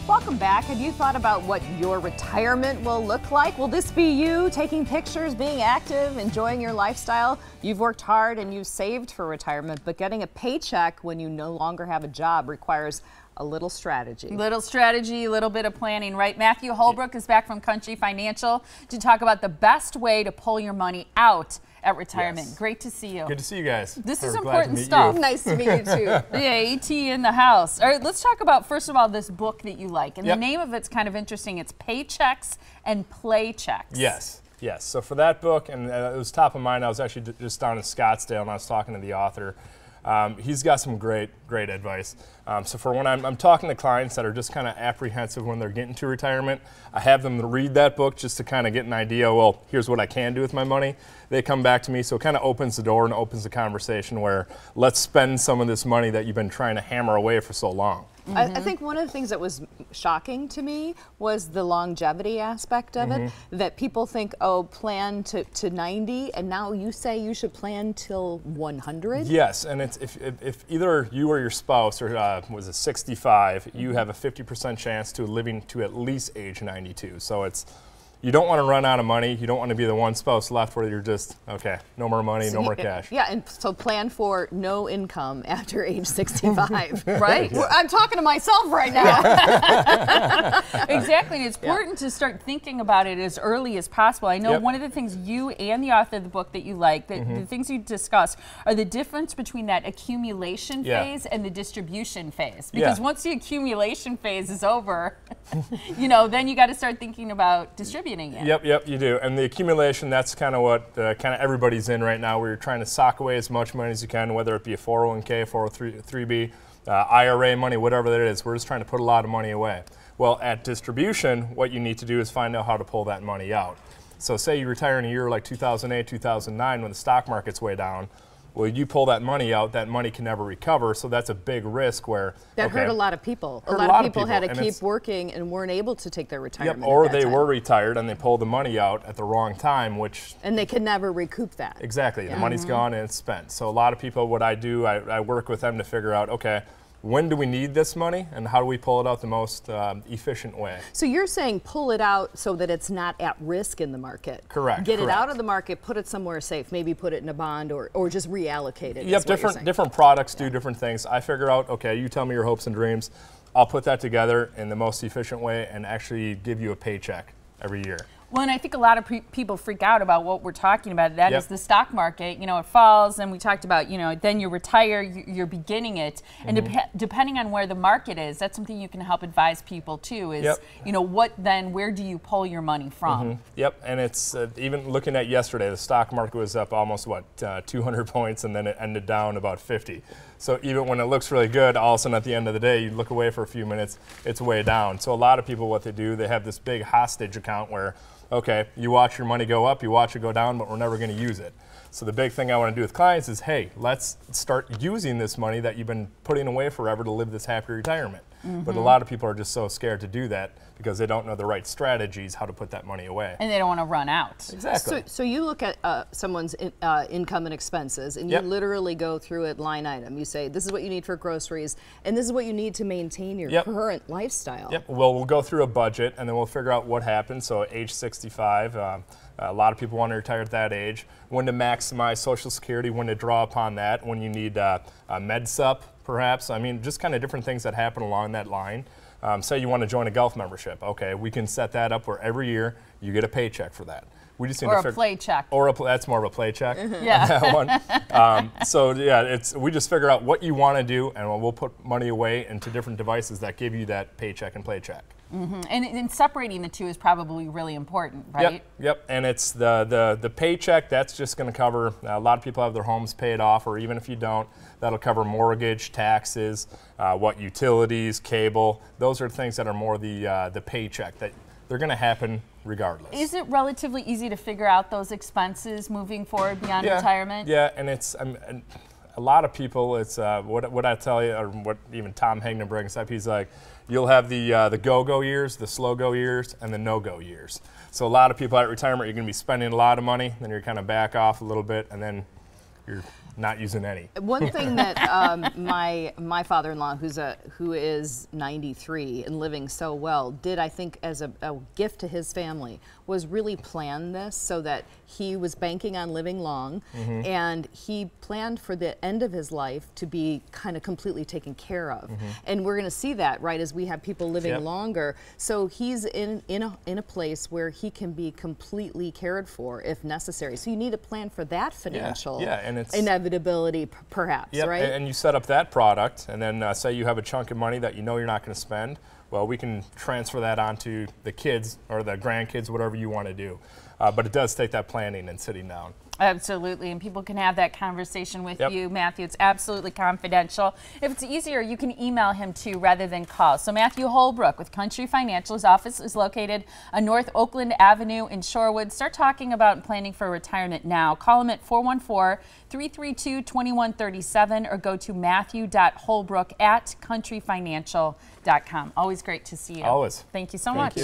Welcome back. Have you thought about what your retirement will look like? Will this be you taking pictures, being active, enjoying your lifestyle? You've worked hard and you've saved for retirement, but getting a paycheck when you no longer have a job requires a little strategy. Little strategy, a little bit of planning, right? Matthew Holbrook is back from Country Financial to talk about the best way to pull your money out at retirement. Yes. Great to see you. Good to see you guys. This We're is glad to important meet stuff. you. Nice to meet you too. Yeah, AT in the house. All right, let's talk about, first of all, this book that you like. And Yep. the name of it's kind of interesting. It's Paychecks and Playchecks. Yes, yes. So for that book, and it was top of mind, I was actually just down in Scottsdale and I was talking to the author. He's got some great advice. So for when I'm talking to clients that are just kind of apprehensive when they're getting to retirement, I have them read that book just to kind of get an idea, well, here's what I can do with my money. They come back to me, so it kind of opens the door and opens the conversation where let's spend some of this money that you've been trying to hammer away for so long. I think one of the things that was shocking to me was the longevity aspect of it, that people think, oh, plan to 90, and now you say you should plan till 100? Yes, and it's if either you or your spouse or was it 65, you have a 50% chance to living to at least age 92. So it's, you don't want to run out of money. You don't want to be the one spouse left where you're just, okay, no more money, no more cash. Yeah, and so plan for no income after age 65. Right? Well, I'm talking to myself right now. Exactly, and it's important to start thinking about it as early as possible. I know Yep. one of the things you and the author of the book that you like, the things you discuss, are the difference between that accumulation phase and the distribution phase. Because once the accumulation phase is over, you know, then you got to start thinking about distributing it. Yep, you do. And the accumulation, that's kind of what kind of everybody's in right now, where you're trying to sock away as much money as you can, whether it be a 401k, 403b, IRA money, whatever that is. We're just trying to put a lot of money away. Well, at distribution, what you need to do is find out how to pull that money out. So say you retire in a year like 2008, 2009, when the stock market's way down. Well, you pull that money out, that money can never recover, so that's a big risk where... That hurt a lot of people. A Hurt lot of people had to and keep working and weren't able to take their retirement Yep, or at that they time. were retired and they pulled the money out at the wrong time, which... And they could never recoup that. Exactly, the money's gone and it's spent. So a lot of people, what I do, I work with them to figure out, okay, when do we need this money and how do we pull it out the most efficient way? So you're saying pull it out so that it's not at risk in the market. Correct. Get it out of the market, put it somewhere safe, maybe put it in a bond or just reallocate it. Yep, is what you're saying. different products do different things. I figure out, okay, you tell me your hopes and dreams. I'll put that together in the most efficient way and actually give you a paycheck every year. Well, and I think a lot of people freak out about what we're talking about. That Yep. is the stock market. You know, it falls, and we talked about, you know, then you retire, you're beginning it. And depending on where the market is, that's something you can help advise people too, is, you know, where do you pull your money from? Yep, and it's even looking at yesterday, the stock market was up almost, 200 points, and then it ended down about 50. So even when it looks really good, all of a sudden at the end of the day, you look away for a few minutes, it's way down. So a lot of people, what they do, they have this big hostage account where, okay, you watch your money go up, you watch it go down, but we're never going to use it. So the big thing I want to do with clients is, hey, let's start using this money that you've been putting away forever to live this happy retirement. But a lot of people are just so scared to do that because they don't know the right strategies, how to put that money away. And they don't want to run out. Exactly. So you look at someone's income and expenses, and you literally go through it line item. You say, this is what you need for groceries, and this is what you need to maintain your current lifestyle. Yep. Well, we'll go through a budget, and then we'll figure out what happens. So at age 65, a lot of people want to retire at that age. When to maximize Social Security, when to draw upon that, when you need a MedSup, perhaps. I mean, just kind of different things that happen along that line. Say you want to join a golf membership. Okay, we can set that up where every year you get a paycheck for that. We just need Or a play check. Or that's more of a play check. Yeah. That one. So yeah, we just figure out what you want to do, and we'll put money away into different devices that give you that paycheck and play check. And separating the two is probably really important, right? Yep. And it's the paycheck, that's just going to cover, a lot of people have their homes paid off, or even if you don't, that'll cover mortgage, taxes, what utilities, cable. Those are things that are more the paycheck, that they're going to happen regardless. Is it relatively easy to figure out those expenses moving forward beyond retirement? Yeah, and it's a lot of people, it's what I tell you, or what even Tom Hagman brings up, he's like, you'll have the go-go years, the slow-go years, and the no-go years. So a lot of people at retirement, you're going to be spending a lot of money, then you're kind of back off a little bit, and then you're not using any. One thing that my father-in-law, who is 93 and living so well, did, I think, as a gift to his family, was really plan this so that he was banking on living long, and he planned for the end of his life to be kind of completely taken care of. And we're going to see that, right, as we have people living longer. So he's in a place where he can be completely cared for if necessary. So you need a plan for that financial and it's inevitability, perhaps, right? And you set up that product, and then say you have a chunk of money that you know you're not going to spend. Well, we can transfer that onto the kids or the grandkids, whatever you want to do. But it does take that planning and sitting down. Absolutely, and people can have that conversation with you, Matthew. It's absolutely confidential. If it's easier, you can email him too rather than call. So Matthew Holbrook with Country Financial. His office is located on North Oakland Avenue in Shorewood. Start talking about planning for retirement now. Call him at 414-332-2137 or go to matthew.holbrook@countryfinancial.com. Always great to see you. Always. Thank you so much. You.